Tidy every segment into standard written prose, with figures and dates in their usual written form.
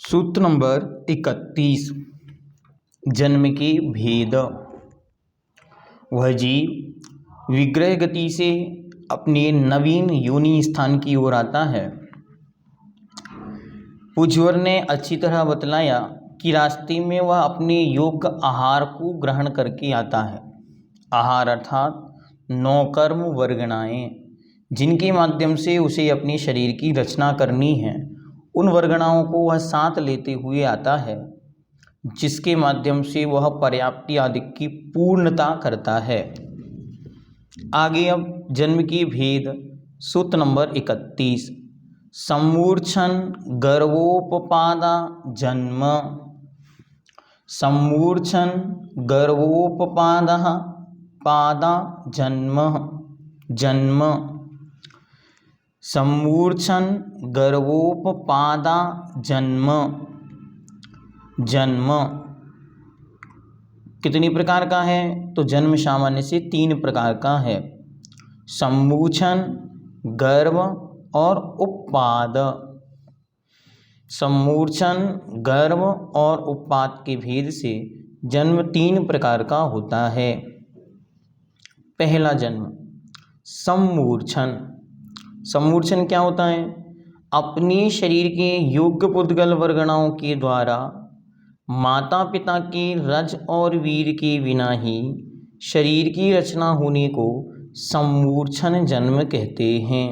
सूत्र नंबर 31। जन्म के भेद। वह जीव विग्रह गति से अपने नवीन योनि स्थान की ओर आता है। पूज्यवर ने अच्छी तरह बतलाया कि रास्ते में वह अपने योग्य आहार को ग्रहण करके आता है। आहार अर्थात 9 कर्म वर्गणाएं, जिनके माध्यम से उसे अपने शरीर की रचना करनी है। उन वर्गणाओं को वह साथ लेते हुए आता है, जिसके माध्यम से वह पर्याप्ति आदि की पूर्णता करता है। आगे अब जन्म के भेद। सूत्र नंबर 31। सम्मूर्छन गर्भोपपादा जन्म। सम्मूर्छन गर्भोपपादः पादा जन्म। जन्म। सम्मूर्छन गर्भोपपादा जन्म। जन्म कितनी प्रकार का है? तो जन्म सामान्य से 3 प्रकार का है। सम्मूर्छन, गर्भ और उपपाद। सम्मूर्छन, गर्भ और उपपाद के भेद से जन्म 3 प्रकार का होता है। पहला जन्म सम्मूर्छन। सम्मूर्छन क्या होता है? अपने शरीर के योग्य पुद्गल वर्गणाओं के द्वारा माता पिता के रज और वीर के बिना ही शरीर की रचना होने को सम्मूर्छन जन्म कहते हैं।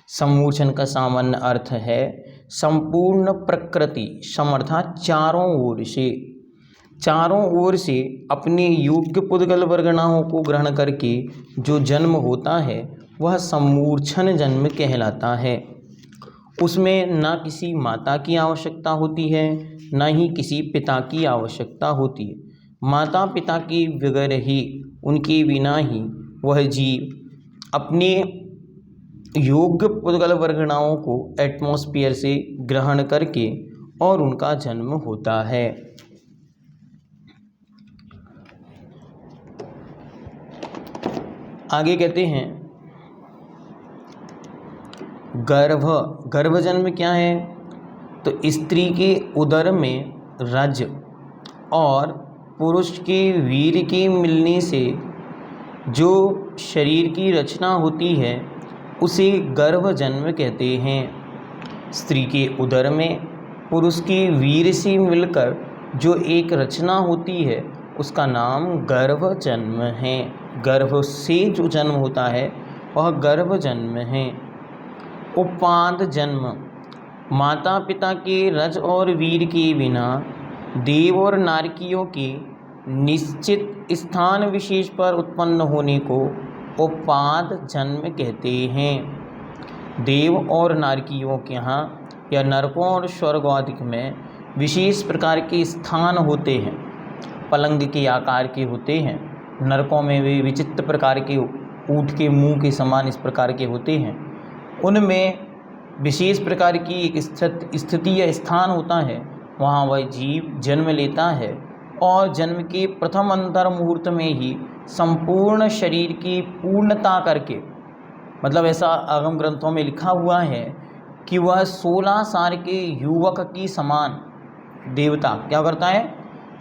सम्मूर्छन का सामान्य अर्थ है संपूर्ण प्रकृति समर्थात चारों ओर से अपने योग्य पुद्गल वर्गणाओं को ग्रहण करके जो जन्म होता है वह सम्मूर्छन जन्म कहलाता है। उसमें न किसी माता की आवश्यकता होती है, न ही किसी पिता की आवश्यकता होती है। माता पिता के बगैर ही, उनके बिना ही वह जीव अपने योग्य पुद्गल वर्गणाओं को एटमॉस्फेयर से ग्रहण करके और उनका जन्म होता है। आगे कहते हैं गर्भ। गर्भ जन्म क्या है? तो स्त्री के उदर में रज और पुरुष के वीर के मिलने से जो शरीर की रचना होती है उसे गर्भ जन्म कहते हैं। स्त्री के उदर में पुरुष के वीर से मिलकर जो एक रचना होती है उसका नाम गर्भ जन्म है। गर्भ से जो जन्म होता है वह गर्भ जन्म है। उपपाद जन्म। माता पिता के रज और वीर के बिना देव और नारकियों के निश्चित स्थान विशेष पर उत्पन्न होने को उपपाद जन्म कहते हैं। देव और नारकियों के यहाँ या नरकों और स्वर्ग आदि में विशेष प्रकार के स्थान होते हैं, पलंग के आकार के होते हैं। नरकों में वे विचित्र प्रकार के ऊँट के मुंह के समान इस प्रकार के होते हैं। उनमें विशेष प्रकार की एक स्थिति या स्थान होता है, वहाँ वह जीव जन्म लेता है और जन्म के प्रथम अंतर मुहूर्त में ही संपूर्ण शरीर की पूर्णता करके, मतलब ऐसा आगम ग्रंथों में लिखा हुआ है कि वह 16 साल के युवक की समान देवता क्या करता है?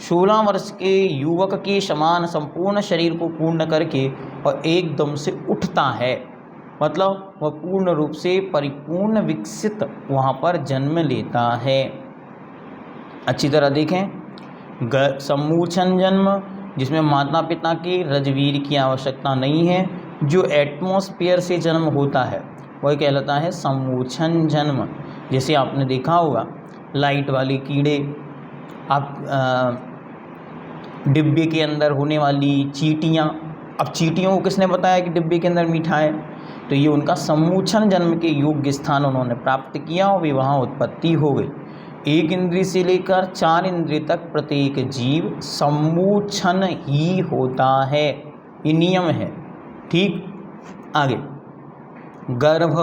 16 वर्ष के युवक के समान संपूर्ण शरीर को पूर्ण करके और एकदम से उठता है, मतलब वह पूर्ण रूप से परिपूर्ण विकसित वहाँ पर जन्म लेता है। अच्छी तरह देखें, सम्मूर्छन जन्म जिसमें माता पिता के रजवीर की आवश्यकता नहीं है, जो एटमॉस्फेयर से जन्म होता है वह कहलाता है सम्मूर्छन जन्म। जैसे आपने देखा होगा लाइट वाले कीड़े, आप डिब्बे के अंदर होने वाली चींटियाँ। अब चींटियों को किसने बताया कि डिब्बे के अंदर मीठा है? तो ये उनका सम्मूर्छन जन्म के योग्य स्थान उन्होंने प्राप्त किया और वे वहाँ उत्पत्ति हो गई। 1 इंद्रिय से लेकर 4 इंद्रिय तक प्रत्येक जीव सम्मूर्छन ही होता है, ये नियम है। ठीक, आगे गर्भ।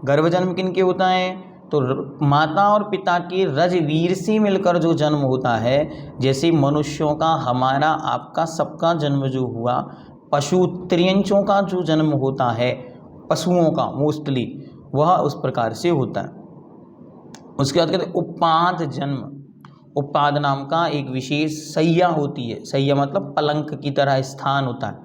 गर्भ जन्म किनके होता है? तो माता और पिता के रजवीर से मिलकर जो जन्म होता है, जैसे मनुष्यों का, हमारा, आपका, सबका जन्म जो हुआ, पशु त्रियंचों का जो जन्म होता है, पशुओं का मोस्टली, वह उस प्रकार से होता है। उसके बाद कहते हैं उपाद जन्म। उपाद नाम का एक विशेष सैया होती है, सैया मतलब पलंक की तरह स्थान होता है,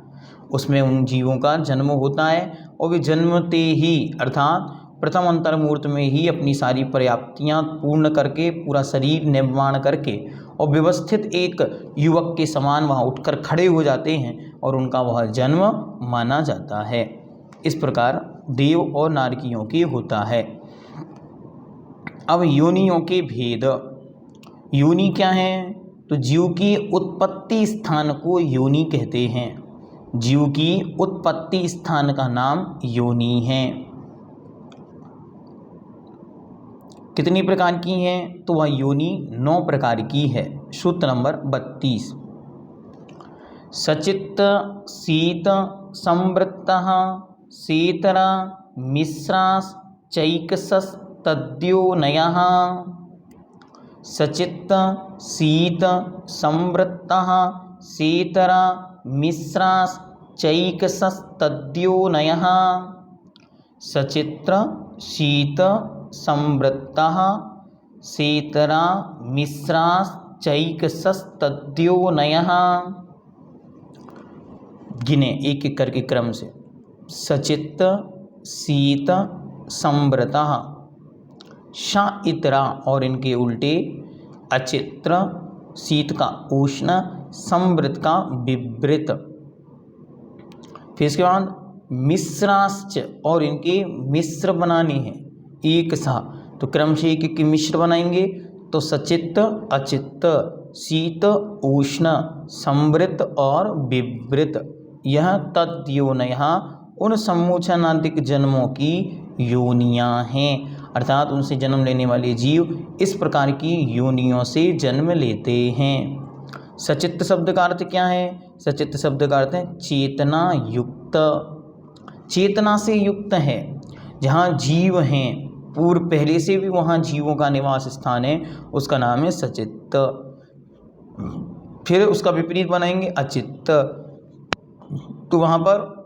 उसमें उन जीवों का जन्म होता है और वे जन्मते ही अर्थात प्रथम अंतर्मुहूर्त में ही अपनी सारी पर्याप्तियां पूर्ण करके पूरा शरीर निर्माण करके और व्यवस्थित एक युवक के समान वहाँ उठकर खड़े हो जाते हैं और उनका वह जन्म माना जाता है। इस प्रकार देव और नारकियों के होता है। अब योनियों के भेद। योनि क्या है? तो जीव की उत्पत्ति स्थान को योनि कहते हैं। जीव की उत्पत्ति स्थान का नाम योनि है। कितनी प्रकार की है? तो वह योनि 9 प्रकार की है। सूत्र नंबर 32। सचित्त शीत संवृत्तः सेतरा मिश्रास चैकसस् तद्योनयः। सचित्त शीत संवृत्तः सेतरा मिश्रास चैकसस् तद्योनयः। सचित्र शीत संवृत्तः सेतरा मिश्रास चैकसस् तद्योनयः। गिने एक एक करके क्रम से। सचित्त शीत संवृतः, शा इतरा और इनके उल्टे, अचित्र शीत का उष्ण, संवृत का विवृत। फिर इसके बाद मिश्राश्च और इनके मिश्र बनाने हैं एक सा, तो क्रम से एक एक मिश्र बनाएंगे। तो सचित्त अचित्त शीत उष्ण संवृत और विवृत, यह तद्योनयः उन सम्मोचनादिक जन्मों की योनियां हैं, अर्थात उनसे जन्म लेने वाले जीव इस प्रकार की योनियों से जन्म लेते हैं। सचित्त शब्द का अर्थ क्या है? सचित्त शब्द का अर्थ है चेतना युक्त, चेतना से युक्त है। जहाँ जीव हैं, पूर्व पहले से भी वहाँ जीवों का निवास स्थान है, उसका नाम है सचित्त। फिर उसका विपरीत बनाएंगे अचित्त, तो वहाँ पर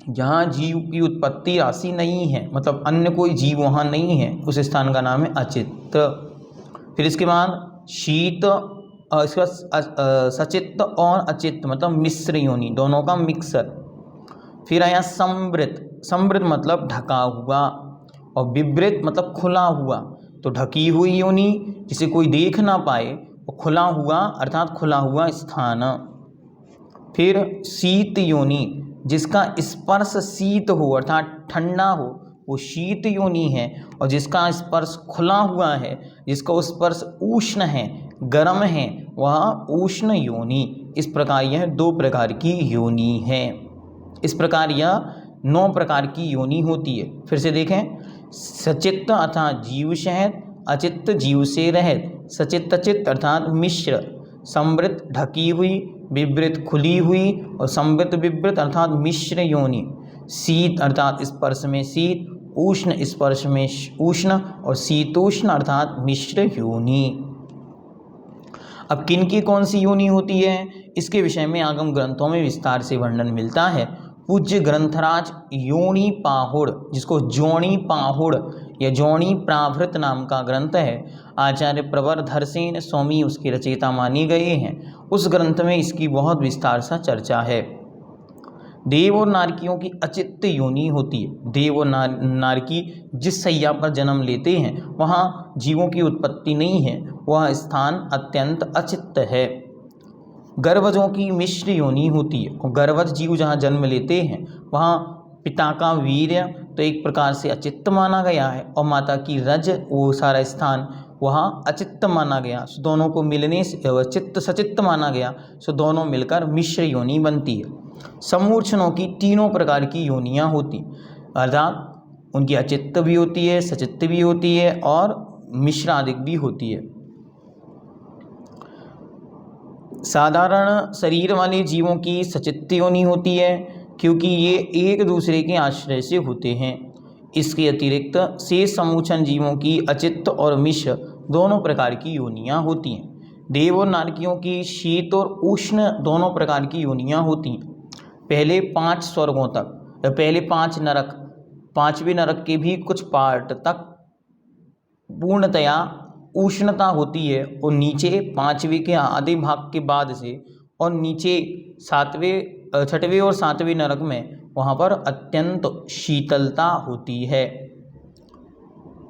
जहाँ जीव की उत्पत्ति राशि नहीं है, मतलब अन्य कोई जीव वहाँ नहीं है, उस स्थान का नाम है अचित्त। फिर इसके बाद शीत, इसके बाद सचित्त और अचित्त मतलब मिश्र योनि, दोनों का मिक्सर। फिर आया संवृत, संवृत मतलब ढका हुआ, और विवृत मतलब खुला हुआ, तो ढकी हुई योनि जिसे कोई देख ना पाए, वो खुला हुआ अर्थात खुला हुआ स्थान। फिर शीत योनि, जिसका स्पर्श शीत हो अर्थात ठंडा हो, वो शीत योनि है, और जिसका स्पर्श खुला हुआ है, जिसका स्पर्श उष्ण है, गर्म है, वह उष्ण योनि। इस प्रकार यह 2 प्रकार की योनि है। इस प्रकार यह 9 प्रकार की योनि होती है। फिर से देखें, सचित्त अर्थात जीव शहद, अचित्त जीव से रहित, सचित्त चित्त अर्थात मिश्र, संवृत ढकी हुई, विवृत खुली हुई, और संवृत विवृत अर्थात मिश्र योनि। शीत अर्थात स्पर्श में शीत, उष्ण स्पर्श में उष्ण, और शीतोष्ण अर्थात मिश्र योनि। अब किनकी कौन सी योनि होती है, इसके विषय में आगम ग्रंथों में विस्तार से वर्णन मिलता है। पूज्य ग्रंथराज योनि पाहुड़, जिसको जोणी पाहुड़ या जोणी प्राभृत नाम का ग्रंथ है, आचार्य प्रवरधर सेन स्वामी उसके रचयिता माने गए हैं। उस ग्रंथ में इसकी बहुत विस्तार सा चर्चा है। देव और नारकियों की अचित्त योनि होती है। देव और नारकी जिस सैया पर जन्म लेते हैं वहाँ जीवों की उत्पत्ति नहीं है, वह स्थान अत्यंत अचित्त है। गर्भजों की मिश्र योनि होती है, और गर्भज जीव जहाँ जन्म लेते हैं वहाँ पिता का वीर्य तो एक प्रकार से अचित्त माना गया है, और माता की रज वो सारा स्थान वहाँ अचित्त माना गया। सो दोनों को मिलने से चित्त सचित्त माना गया, सो दोनों मिलकर मिश्र योनि बनती है। समूर्छनों की 3 प्रकार की योनियाँ होती, अर्थात उनकी अचित्त भी होती है, सचित्त भी होती है, और मिश्रादिक भी होती है। साधारण शरीर वाले जीवों की सचित्त योनि होती है, क्योंकि ये एक दूसरे के आश्रय से होते हैं। इसके अतिरिक्त शेष समूचन जीवों की अचित्त और मिश्र दोनों प्रकार की योनियाँ होती हैं। देव और नारकियों की शीत और उष्ण दोनों प्रकार की योनियाँ होती हैं। पहले 5 स्वर्गों तक, पहले 5 नरक, 5वें नरक के भी कुछ पार्ट तक पूर्णतया उष्णता होती है और नीचे 5वें के आधे भाग के बाद से और नीचे 6वें और 7वें नरक में वहाँ पर अत्यंत शीतलता होती है।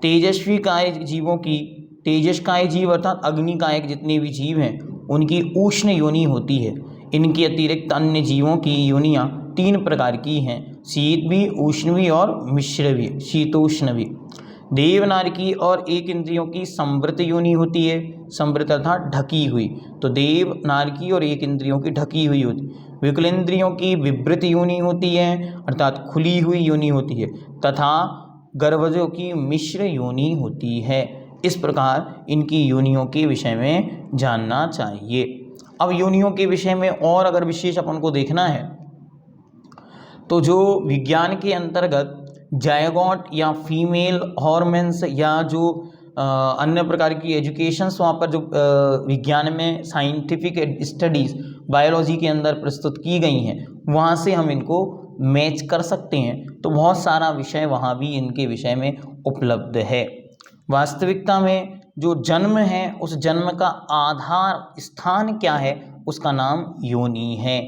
तेजस्वी कायक जीवों की, तेजसकाय जीव अर्थात अग्निकायक जितने भी जीव हैं उनकी उष्ण योनि होती है। इनके अतिरिक्त अन्य जीवों की योनियाँ 3 प्रकार की हैं, शीत भी, उष्ण भी और मिश्र भी, शीतोष्ण भी। देवनारकी और एक इंद्रियों की संवृत योनि होती है, संवृत अर्थात ढकी हुई, तो देव नारकी और एक इंद्रियों की ढकी हुई होती है। विकलेंद्रियों की विवृत योनि होती है अर्थात खुली हुई योनि होती है, तथा गर्भजों की मिश्र योनि होती है। इस प्रकार इनकी योनियों के विषय में जानना चाहिए। अब योनियों के विषय में और अगर विशेष अपन को देखना है तो जो विज्ञान के अंतर्गत जायगोट या फीमेल हॉर्मोन्स या जो अन्य प्रकार की एजुकेशंस वहाँ पर जो विज्ञान में साइंटिफिक स्टडीज़ बायोलॉजी के अंदर प्रस्तुत की गई हैं वहाँ से हम इनको मैच कर सकते हैं। तो बहुत सारा विषय वहाँ भी इनके विषय में उपलब्ध है। वास्तविकता में जो जन्म है उस जन्म का आधार स्थान क्या है, उसका नाम योनि है।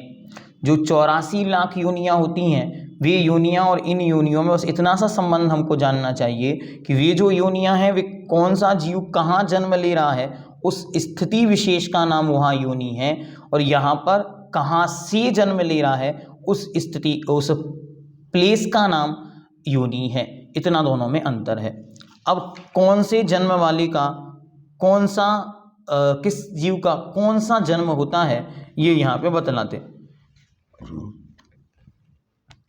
जो 84 लाख योनियाँ होती हैं वे योनियाँ, और इन योनियों में बस इतना सा संबंध हमको जानना चाहिए कि वे जो योनियाँ हैं वे कौन सा जीव कहाँ जन्म ले रहा है, उस स्थिति विशेष का नाम वहाँ योनि है, और यहाँ पर कहाँ से जन्म ले रहा है उस स्थिति, उस प्लेस का नाम योनि है। इतना दोनों में अंतर है। अब कौन से जन्म वाले का कौन सा किस जीव का कौन सा जन्म होता है ये यहाँ पे बतलाते।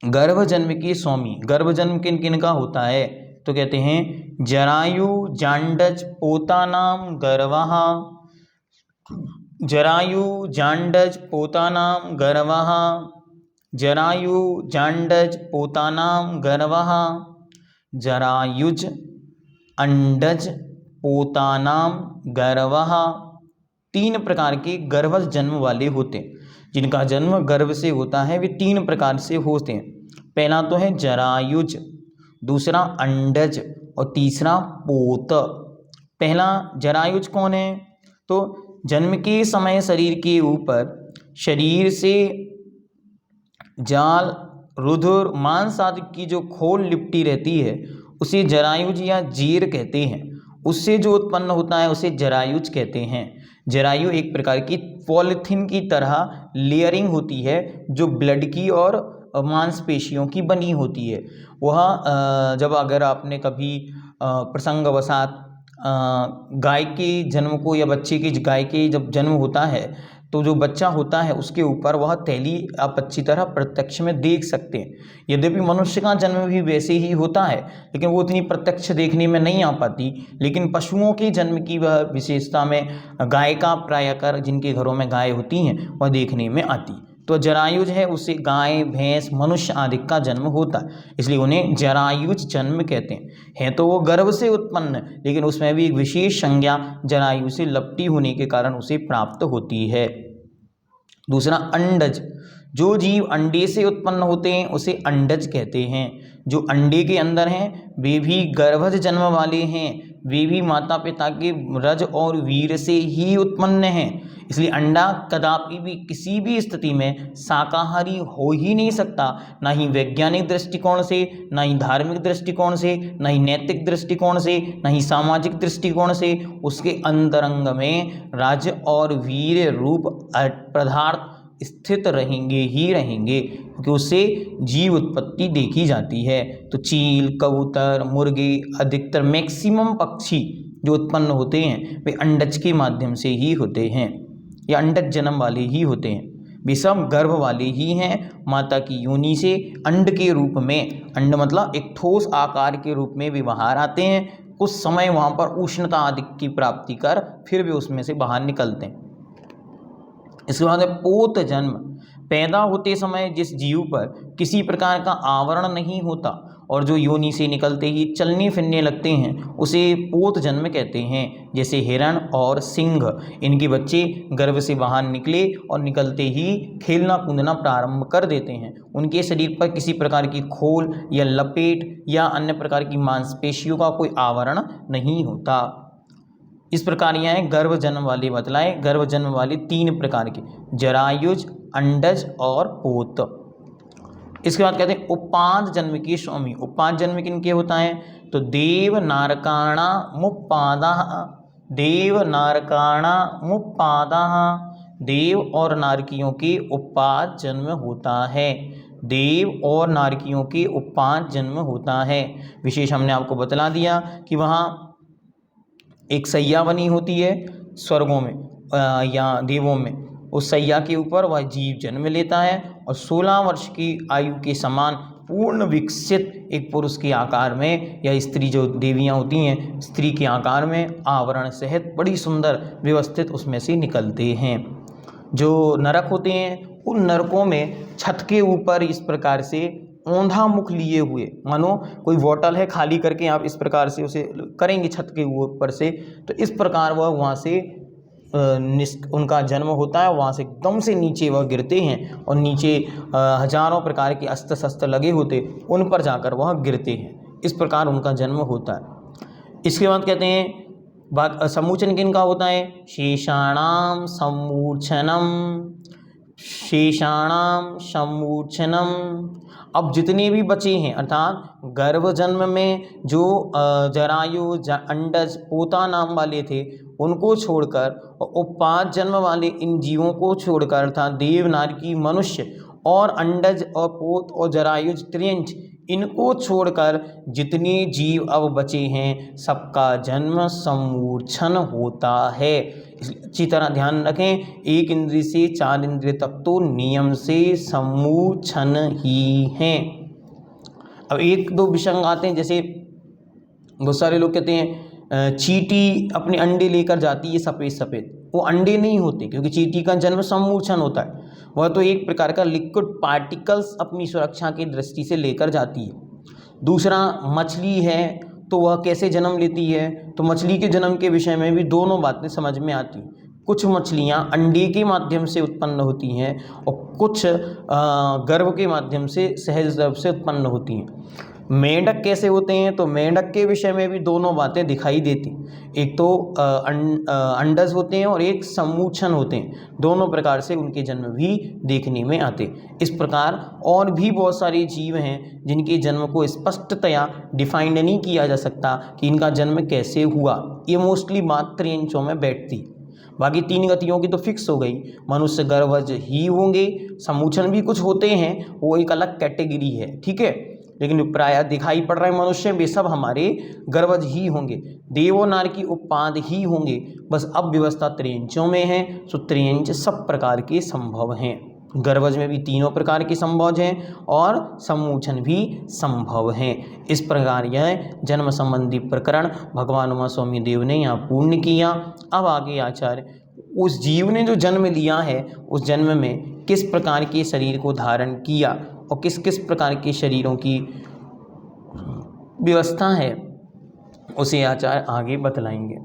गर्भ जन्म की स्वामी, गर्भ जन्म किन किन का होता है तो कहते हैं जरायु जांडज पोतानाम गर्वः, जरायु जांडज पोतानाम गर्वः, जरायु जांडज पोतानाम गर्वः, जरायुज अंडज पोतानाम गर्वः। 3 प्रकार के गर्भज जन्म वाले होते हैं। जिनका जन्म गर्भ से होता है वे 3 प्रकार से होते हैं। पहला तो है जरायुज, दूसरा अंडज और तीसरा पोत। पहला जरायुज कौन है तो जन्म के समय शरीर के ऊपर शरीर से जाल, रुधिर, मांस आदि की जो खोल लिपटी रहती है उसे जरायुज या जीर कहते हैं। उससे जो उत्पन्न होता है उसे जरायुज कहते हैं। जरायु एक प्रकार की पॉलिथीन की तरह लेयरिंग होती है जो ब्लड की और मांसपेशियों की बनी होती है। वह जब अगर आपने कभी प्रसंगवशात गाय के जन्म को या बच्चे की गाय के जब जन्म होता है तो जो बच्चा होता है उसके ऊपर वह थैली आप अच्छी तरह प्रत्यक्ष में देख सकते हैं। यद्यपि मनुष्य का जन्म भी वैसे ही होता है लेकिन वो इतनी प्रत्यक्ष देखने में नहीं आ पाती, लेकिन पशुओं के जन्म की वह विशेषता में गाय का प्रायकर जिनके घरों में गाय होती हैं वह देखने में आती। तो जरायुज है उससे गाय, भैंस, मनुष्य आदि का जन्म होता है, इसलिए उन्हें जरायुज जन्म कहते हैं। है तो वो गर्भ से उत्पन्न लेकिन उसमें भी एक विशेष संज्ञा जरायु से लपटी होने के कारण उसे प्राप्त होती है। दूसरा अंडज, जो जीव अंडे से उत्पन्न होते हैं उसे अंडज कहते हैं। जो अंडे के अंदर हैं वे भी गर्भज जन्म वाले हैं, वे भी माता पिता के रज और वीर से ही उत्पन्न हैं। इसलिए अंडा कदापि भी किसी भी स्थिति में शाकाहारी हो ही नहीं सकता, ना ही वैज्ञानिक दृष्टिकोण से, ना ही धार्मिक दृष्टिकोण से, ना ही नैतिक दृष्टिकोण से, ना ही सामाजिक दृष्टिकोण से। उसके अंतरंग में रज और वीर रूप पदार्थ स्थित रहेंगे ही रहेंगे, क्योंकि उससे जीव उत्पत्ति देखी जाती है। तो चील, कबूतर, मुर्गे, अधिकतर मैक्सिमम पक्षी जो उत्पन्न होते हैं वे अंडज के माध्यम से ही होते हैं या अंडज जन्म वाले ही होते हैं। वे सब गर्भ वाले ही हैं, माता की योनि से अंड के रूप में, अंड मतलब एक ठोस आकार के रूप में वे बाहर आते हैं। कुछ समय वहाँ पर उष्णता आदि की प्राप्ति कर फिर वे उसमें से बाहर निकलते हैं। इसके बाद है पोत जन्म। पैदा होते समय जिस जीव पर किसी प्रकार का आवरण नहीं होता और जो योनि से निकलते ही चलने फिरने लगते हैं उसे पोत जन्म कहते हैं। जैसे हिरण और सिंह, इनके बच्चे गर्भ से बाहर निकले और निकलते ही खेलना कूदना प्रारंभ कर देते हैं। उनके शरीर पर किसी प्रकार की खोल या लपेट या अन्य प्रकार की मांसपेशियों का कोई आवरण नहीं होता। इस प्रकार यह है गर्भ जन्म वाले बतलाए। गर्भ जन्म वाले 3 प्रकार के, जरायुज, अंडज और पोत। इसके बाद कहते हैं उपाद जन्म के स्वामी। उपाद जन्म किनके होता है? तो देव नारकाणा मुप्पादा, देव नारकाणा मुप्पादा, देव और नारकियों के उपाद जन्म होता है। देव और नारकियों के उपाद जन्म होता है। विशेष हमने आपको बतला दिया कि वहाँ एक सैया बनी होती है स्वर्गों में या देवों में, उस सैया के ऊपर वह जीव जन्म लेता है और 16 वर्ष की आयु के समान पूर्ण विकसित एक पुरुष के आकार में, या स्त्री जो देवियाँ होती हैं स्त्री के आकार में आवरण सहित बड़ी सुंदर व्यवस्थित उसमें से निकलते हैं। जो नरक होते हैं उन नरकों में छत के ऊपर इस प्रकार से औंधा मुख लिए हुए, मानो कोई बोतल है खाली करके आप इस प्रकार से उसे करेंगे छत के ऊपर से, तो इस प्रकार वह वहाँ से उनका जन्म होता है। वहाँ से एकदम से नीचे वह गिरते हैं और नीचे हजारों प्रकार के अस्त्र शस्त्र लगे होते, उन पर जाकर वह गिरते हैं। इस प्रकार उनका जन्म होता है। इसके बाद कहते हैं समूचन किनका होता है? शेषाणाम समूर्छनम, शेषाणाम समूर्छनम। अब जितने भी बचे हैं अर्थात गर्भ जन्म में जो जरायु, अंडज, पोता नाम वाले थे उनको छोड़कर और उपाद जन्म वाले इन जीवों को छोड़कर अर्थात देव, नारकी, मनुष्य और अंडज और पोत और जरायुज, त्रियंच, इनको छोड़कर जितने जीव अब बचे हैं सबका जन्म समूर्छन होता है। अच्छी तरह ध्यान रखें, 1 इंद्रिय से 4 इंद्रिय तक तो नियम से समूर्छन ही हैं। अब 1-2 विसंग आते हैं, जैसे बहुत सारे लोग कहते हैं चींटी अपने अंडे लेकर जाती है सफ़ेद सफ़ेद, वो अंडे नहीं होते क्योंकि चींटी का जन्म समूर्छन होता है। वह तो एक प्रकार का लिक्विड पार्टिकल्स अपनी सुरक्षा की दृष्टि से लेकर जाती है। दूसरा मछली है, तो वह कैसे जन्म लेती है? तो मछली के जन्म के विषय में भी दोनों बातें समझ में आती हैं। कुछ मछलियां अंडे के माध्यम से उत्पन्न होती हैं और कुछ गर्भ के माध्यम से सहज गर्भ से उत्पन्न होती हैं। मेंढक कैसे होते हैं? तो मेंढक के विषय में भी दोनों बातें दिखाई देती, एक तो अंडज होते हैं और एक समूचन होते हैं, दोनों प्रकार से उनके जन्म भी देखने में आते। इस प्रकार और भी बहुत सारे जीव हैं जिनके जन्म को स्पष्टतया डिफाइंड नहीं किया जा सकता कि इनका जन्म कैसे हुआ। ये मोस्टली बात त्रियंचों में बैठती। बाकी 3 गतियों की तो फिक्स हो गई, मनुष्य गर्भज ही होंगे, समूचन भी कुछ होते हैं, वो एक अलग कैटेगरी है, ठीक है, लेकिन प्रायः दिखाई पड़ रहे मनुष्य वे सब हमारे गर्भज ही होंगे, देवो नारकी उपाद ही होंगे। बस अब व्यवस्था त्रियंचों में है, तो त्रियंच सब प्रकार के संभव हैं। गर्भज में भी 3 प्रकार के संभव हैं और समूचन भी संभव हैं। इस प्रकार यह जन्म संबंधी प्रकरण भगवान उमा स्वामी देव ने यहाँ पूर्ण किया। अब आगे आचार्य उस जीव ने जो जन्म लिया है उस जन्म में किस प्रकार के शरीर को धारण किया और किस किस प्रकार के शरीरों की व्यवस्था है उसे आचार्य आगे बतलाएंगे।